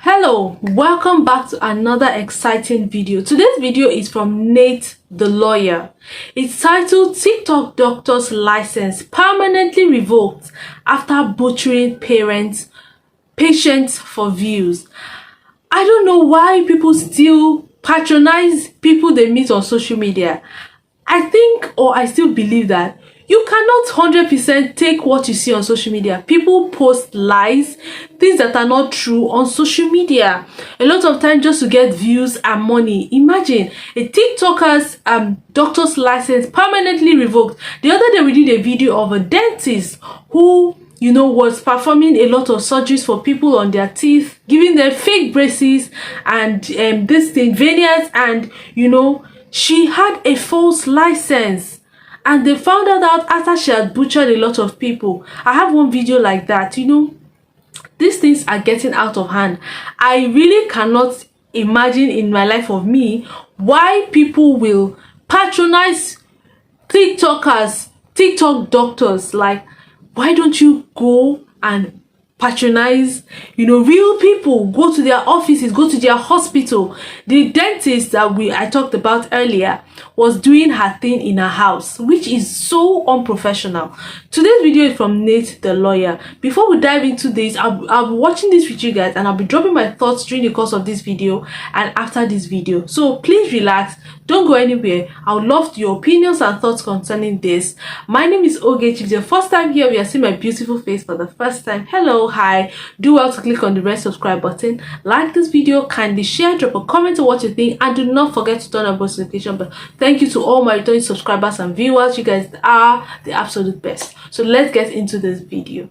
Hello, welcome back to another exciting video. Today's video is from Nate the lawyer. It's titled Tik Tok Doctors License Permanently Revoked After Butchering Patients for Views. I don't know why people still patronize people they meet on social media. I still believe that you cannot 100% take what you see on social media. People post lies, things that are not true on social media. A lot of time just to get views and money. Imagine a TikToker's doctor's license permanently revoked. The other day we did a video of a dentist who, was performing a lot of surgeries for people on their teeth, giving them fake braces and veneers, and she had a false license. And they found out after she had butchered a lot of people. I have one video like that. These things are getting out of hand. I really cannot imagine in my life of me why people will patronize TikTokers, TikTok doctors. Like, why don't you go and patronize real people? Go to their offices, go to their hospital. The dentist that I talked about earlier was doing her thing in her house, which is so unprofessional. Today's video is from Nate the lawyer. Before we dive into this, I'll be watching this with you guys, and I'll be dropping my thoughts during the course of this video and after this video. So please relax, don't go anywhere. I would love your opinions and thoughts concerning this. My name is Oge. If it's your first time here, you are seeing my beautiful face for the first time. Hello, hi. Do well to click on the red subscribe button, like this video, kindly share, drop a comment on what you think, and do not forget to turn on post notification bell. Thank you to all my returning subscribers and viewers. You guys are the absolute best. So let's get into this video.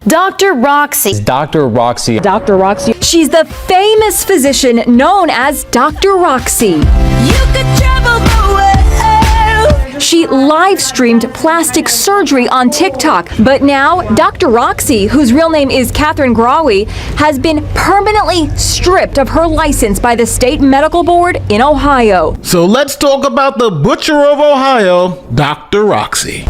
Dr. Roxy. Dr. Roxy. Dr. Roxy. She's the famous physician known as Dr. Roxy. You could travel the world. She live streamed plastic surgery on TikTok, but now Dr. Roxy, whose real name is Catherine Grawi, has been permanently stripped of her license by the state medical board in Ohio. So let's talk about the butcher of Ohio, Dr. Roxy.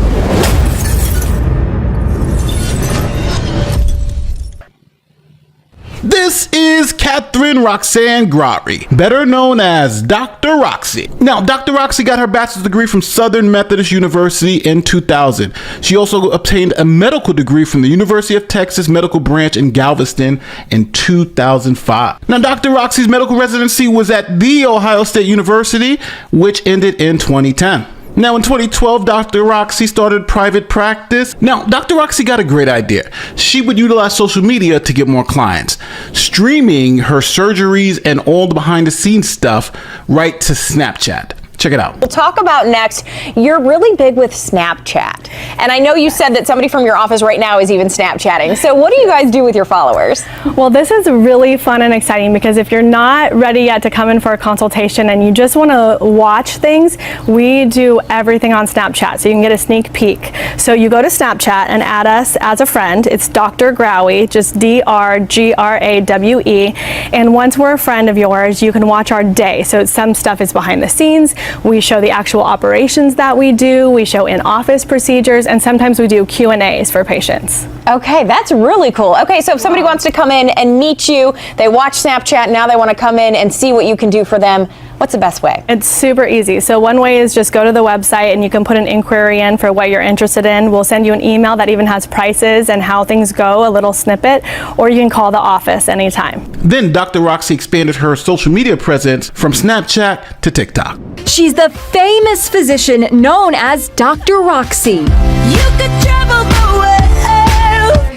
This is Catherine Roxanne Grawi, better known as Dr. Roxy. Now, Dr. Roxy got her bachelor's degree from Southern Methodist University in 2000. She also obtained a medical degree from the University of Texas Medical Branch in Galveston in 2005. Now, Dr. Roxy's medical residency was at The Ohio State University, which ended in 2010. Now, in 2012, Dr. Roxy started private practice. Now, Dr. Roxy got a great idea. She would utilize social media to get more clients, streaming her surgeries and all the behind-the-scenes stuff right to Snapchat. Check it out. We'll talk about next. You're really big with Snapchat. And I know you said that somebody from your office right now is even Snapchatting. So what do you guys do with your followers? Well, this is really fun and exciting because if you're not ready yet to come in for a consultation and you just want to watch things, we do everything on Snapchat. So you can get a sneak peek. So you go to Snapchat and add us as a friend. It's Dr. Grawi, just DrGrawe. And once we're a friend of yours, you can watch our day. So some stuff is behind the scenes. We show the actual operations that we do. We show in-office procedures, and sometimes we do Q&As for patients. Okay, that's really cool. Okay, so if somebody wants to come in and meet you, they watch Snapchat, now they want to come in and see what you can do for them, what's the best way? It's super easy. So one way is just go to the website and you can put an inquiry in for what you're interested in. We'll send you an email that even has prices and how things go, a little snippet, or you can call the office anytime. Then Dr. Roxy expanded her social media presence from Snapchat to TikTok. She's the famous physician known as Dr. Roxy. You could travel the world.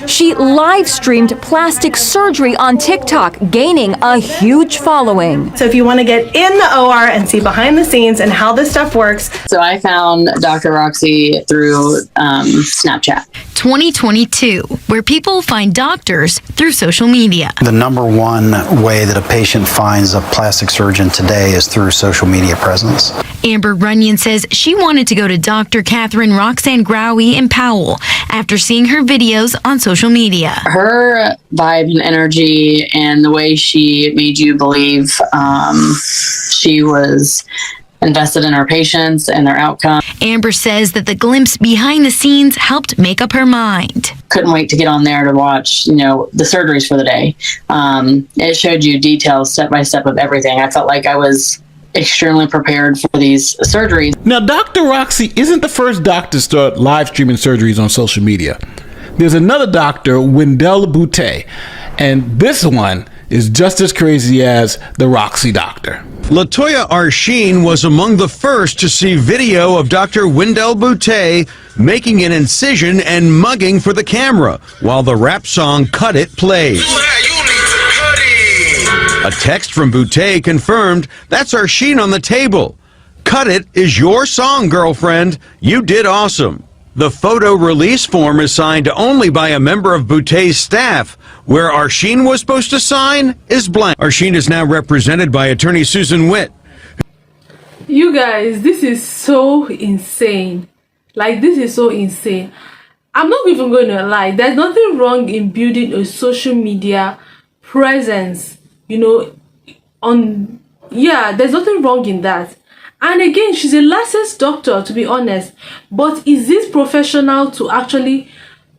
She live streamed plastic surgery on TikTok, gaining a huge following. So if you want to get in the OR and see behind the scenes and how this stuff works. So I found Dr. Roxy through Snapchat. 2022, where people find doctors through social media. The number one way that a patient finds a plastic surgeon today is through social media presence. Amber Runyon says she wanted to go to Dr. Catherine Roxanne Grawi in Powell after seeing her videos on social media. Her vibe and energy and the way she made you believe she was invested in our patients and their outcome. Amber says that the glimpse behind the scenes helped make up her mind. Couldn't wait to get on there to watch, the surgeries for the day. It showed you details step by step of everything. I felt like I was extremely prepared for these surgeries. Now, Dr. Roxy isn't the first doctor to start live streaming surgeries on social media. There's another doctor, Wendell Boutte, and this one is just as crazy as the Roxy doctor. Latoya Arsheen was among the first to see video of Dr. Wendell Boutte making an incision and mugging for the camera while the rap song Cut It plays. A text from Boutte confirmed that's Arsheen on the table. Cut It is your song, girlfriend. You did awesome. The photo release form is signed only by a member of Boutte's staff. Where Arsheen was supposed to sign is blank. Arsheen is now represented by attorney Susan Witt. You guys, this is so insane. Like, this is so insane. I'm not even going to lie. There's nothing wrong in building a social media presence, there's nothing wrong in that. And again, she's a licensed doctor, to be honest. But is this professional to actually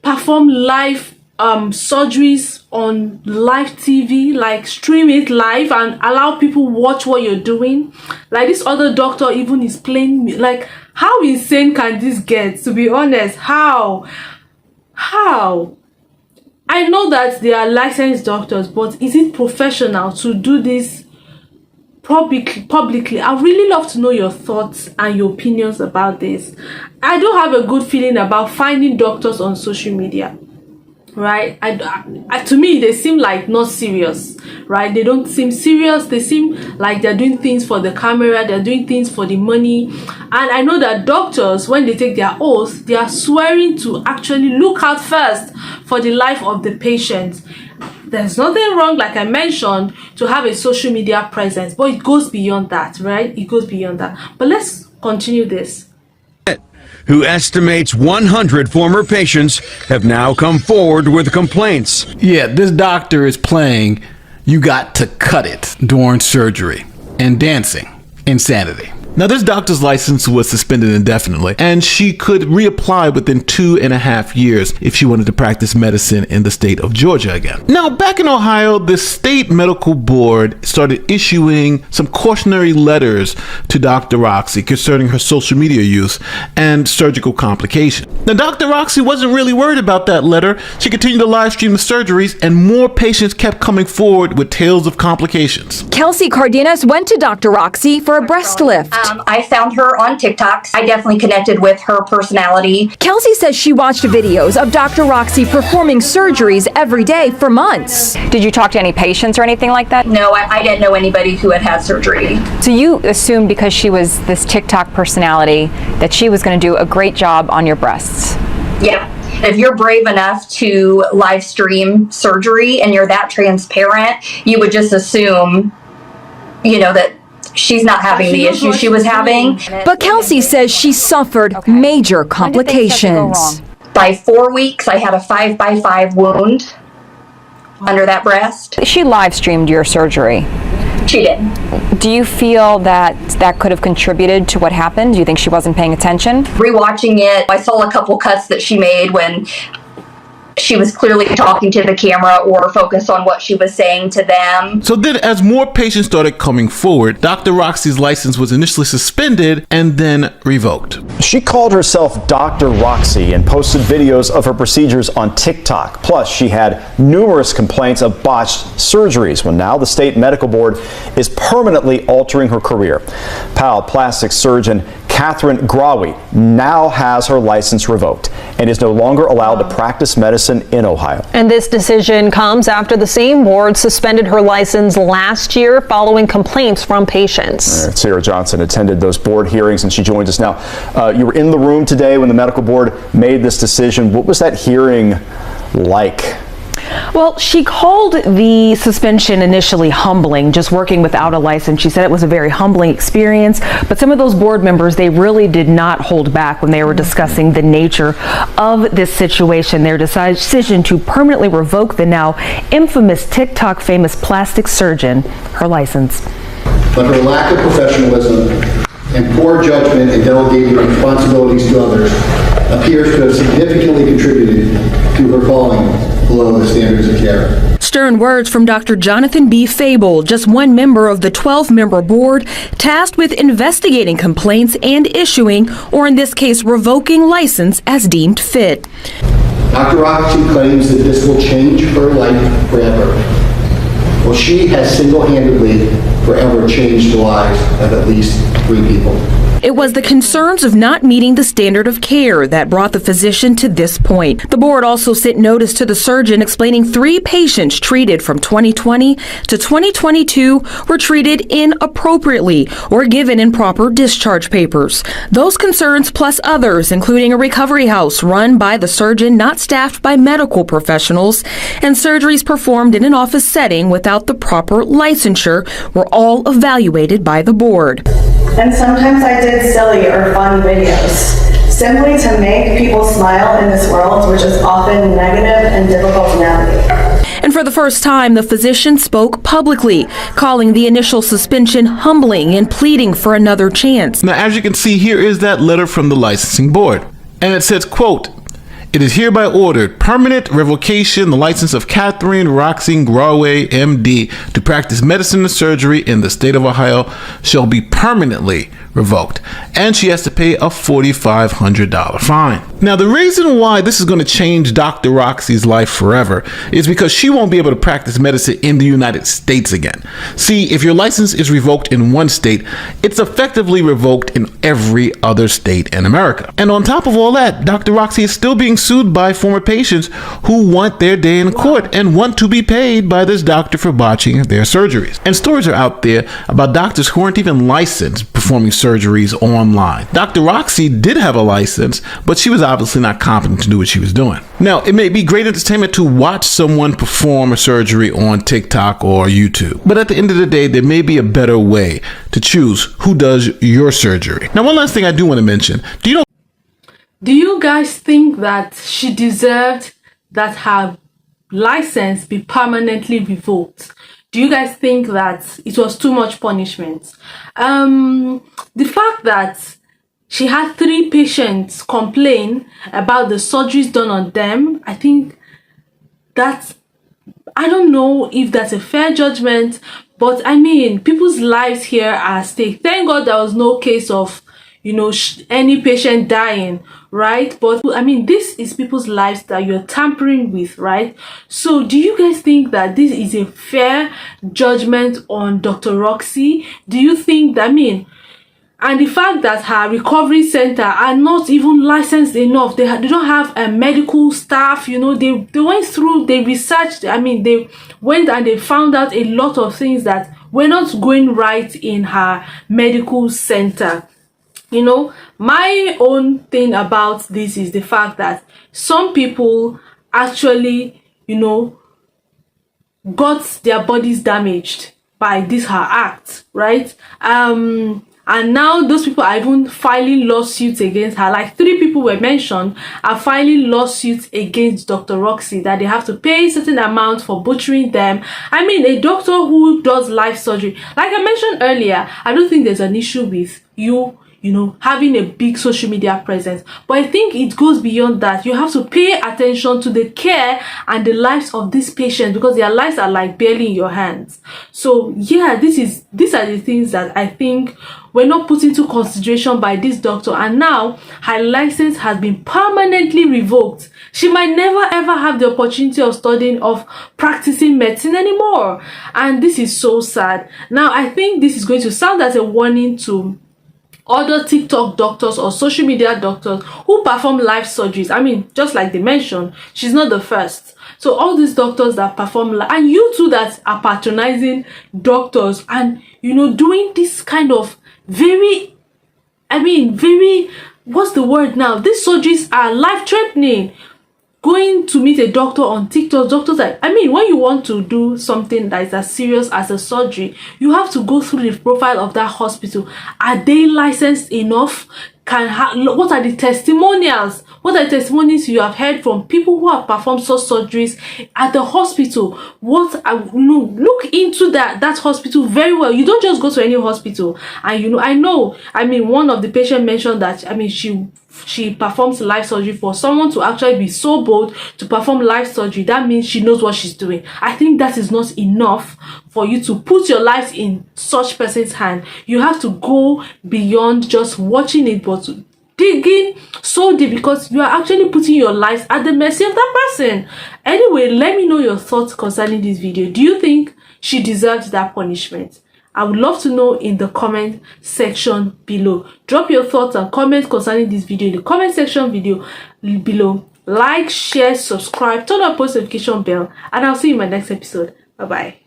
perform live surgeries on live TV, like stream it live and allow people watch what you're doing? Like, this other doctor even is playing, like, how insane can this get, to be honest? How? I know that they are licensed doctors, but is it professional to do this publicly? I really love to know your thoughts and your opinions about this. I don't have a good feeling about finding doctors on social media, right? To me, they seem like not serious, right? They don't seem serious. They seem like they're doing things for the camera, they're doing things for the money. And I know that doctors, when they take their oath, they are swearing to actually look out first for the life of the patient. There's nothing wrong, like I mentioned, to have a social media presence, but it goes beyond that, right? It goes beyond that. But let's continue this. Who estimates 100 former patients have now come forward with complaints. Yeah, this doctor is playing You Got to Cut It during surgery and dancing. Insanity. Now, this doctor's license was suspended indefinitely, and she could reapply within 2.5 years if she wanted to practice medicine in the state of Georgia again. Now, back in Ohio, the state medical board started issuing some cautionary letters to Dr. Roxy concerning her social media use and surgical complications. Now, Dr. Roxy wasn't really worried about that letter. She continued to live stream the surgeries, and more patients kept coming forward with tales of complications. Kelsey Cardenas went to Dr. Roxy for a breast lift. I found her on TikTok. I definitely connected with her personality. Kelsey says she watched videos of Dr. Roxy performing surgeries every day for months. Did you talk to any patients or anything like that? No, I didn't know anybody who had had surgery. So you assumed because she was this TikTok personality that she was going to do a great job on your breasts? Yeah. If you're brave enough to live stream surgery and you're that transparent, you would just assume, that she's not having the issue she was having. But Kelsey says she suffered major complications. By 4 weeks, I had a 5x5 wound under that breast. She live streamed your surgery. She did. Do you feel that that could have contributed to what happened? Do you think she wasn't paying attention? Rewatching it, I saw a couple cuts that she made when she was clearly talking to the camera or focused on what she was saying to them. So then, as more patients started coming forward, Dr. Roxy's license was initially suspended and then revoked. She called herself Dr. Roxy and posted videos of her procedures on TikTok. Plus, she had numerous complaints of botched surgeries. Well, now the state medical board is permanently altering her career. Plastic surgeon Catherine Grawi now has her license revoked and is no longer allowed to practice medicine in Ohio. And this decision comes after the same board suspended her license last year following complaints from patients. Sarah Johnson attended those board hearings and she joins us now. You were in the room today when the medical board made this decision. What was that hearing like? Well, she called the suspension initially humbling, just working without a license. She said it was a very humbling experience, but some of those board members, they really did not hold back when they were discussing the nature of this situation. Their decision to permanently revoke the now infamous TikTok famous plastic surgeon her license. But her lack of professionalism and poor judgment in delegating responsibilities to others appears to have significantly contributed to her falling below the standards of care. Stern words from Dr. Jonathan B. Fable, just one member of the 12-member board tasked with investigating complaints and issuing, or in this case, revoking license as deemed fit. Dr. Roxy claims that this will change her life forever. Well, she has single-handedly forever changed the lives of at least 3 people. It was the concerns of not meeting the standard of care that brought the physician to this point. The board also sent notice to the surgeon explaining 3 patients treated from 2020 to 2022 were treated inappropriately or given improper discharge papers. Those concerns plus others, including a recovery house run by the surgeon not staffed by medical professionals and surgeries performed in an office setting without the proper licensure, were all evaluated by the board. And sometimes I did silly or fun videos, simply to make people smile in this world, which is often negative and difficult to navigate. And for the first time, the physician spoke publicly, calling the initial suspension humbling and pleading for another chance. Now, as you can see, here is that letter from the licensing board. And it says, quote, "It is hereby ordered permanent revocation the license of Catherine Roxy Grawe, MD, to practice medicine and surgery in the state of Ohio shall be permanently revoked, and she has to pay a $4,500 fine." Now, the reason why this is going to change Dr. Roxy's life forever is because she won't be able to practice medicine in the United States again. See, if your license is revoked in one state, it's effectively revoked in every other state in America. And on top of all that, Dr. Roxy is still being sued by former patients who want their day in court and want to be paid by this doctor for botching their surgeries. And stories are out there about doctors who aren't even licensed performing surgeries online. Dr. Roxy did have a license, but she was obviously not competent to do what she was doing. Now, it may be great entertainment to watch someone perform a surgery on TikTok or YouTube, but at the end of the day, there may be a better way to choose who does your surgery. Now, one last thing I do want to mention. Do you guys think that she deserved that her license be permanently revoked? Do you guys think that it was too much punishment? The fact that she had 3 patients complain about the surgeries done on them, I think that's, I don't know if that's a fair judgment, but I mean, people's lives here are at stake. Thank God there was no case of, you know, any patient dying, right? But I mean, this is people's lives that you're tampering with, right? So do you guys think that this is a fair judgment on Dr. Roxy? Do you think that, I mean, and the fact that her recovery center are not even licensed enough, they don't have a medical staff, you know, they went through, they researched, I mean, they went and they found out a lot of things that were not going right in her medical center. You know, my own thing about this is the fact that some people actually, you know, got their bodies damaged by this her act, right? And now those people are even filing lawsuits against her. Like 3 people were mentioned are filing lawsuits against Dr. Roxy that they have to pay a certain amount for butchering them. I mean, a doctor who does life surgery, like I mentioned earlier, I don't think there's an issue with you know, having a big social media presence. But I think it goes beyond that. You have to pay attention to the care and the lives of these patients because their lives are like barely in your hands. So yeah, these are the things that I think were not put into consideration by this doctor, and now her license has been permanently revoked. She might never ever have the opportunity of studying, of practicing medicine anymore. And this is so sad. Now, I think this is going to sound as a warning to other TikTok doctors or social media doctors who perform live surgeries. I mean, just like they mentioned, she's not the first. So all these doctors that perform and you too that are patronizing doctors and, you know, doing this kind of very, what's the word now? These surgeries are life-threatening. Going to meet a doctor on TikTok, doctors like, I mean, when you want to do something that is as serious as a surgery, you have to go through the profile of that hospital. Are they licensed enough? What are the testimonials What are the testimonies you have heard from people who have performed such surgeries at the hospital? Look into that hospital very well. You don't just go to any hospital. And one of the patients mentioned that she performs live surgery. For someone to actually be so bold to perform live surgery, that means she knows what she's doing. I think that is not enough for you to put your life in such person's hand. You have to go beyond just watching it, but digging so deep, because you are actually putting your life at the mercy of that person. Anyway, let me know your thoughts concerning this video. Do you think she deserves that punishment? I would love to know in the comment section below. Drop your thoughts and comments concerning this video in the comment section below. Like, share, subscribe, turn on post notification bell, and I'll see you in my next episode. Bye bye.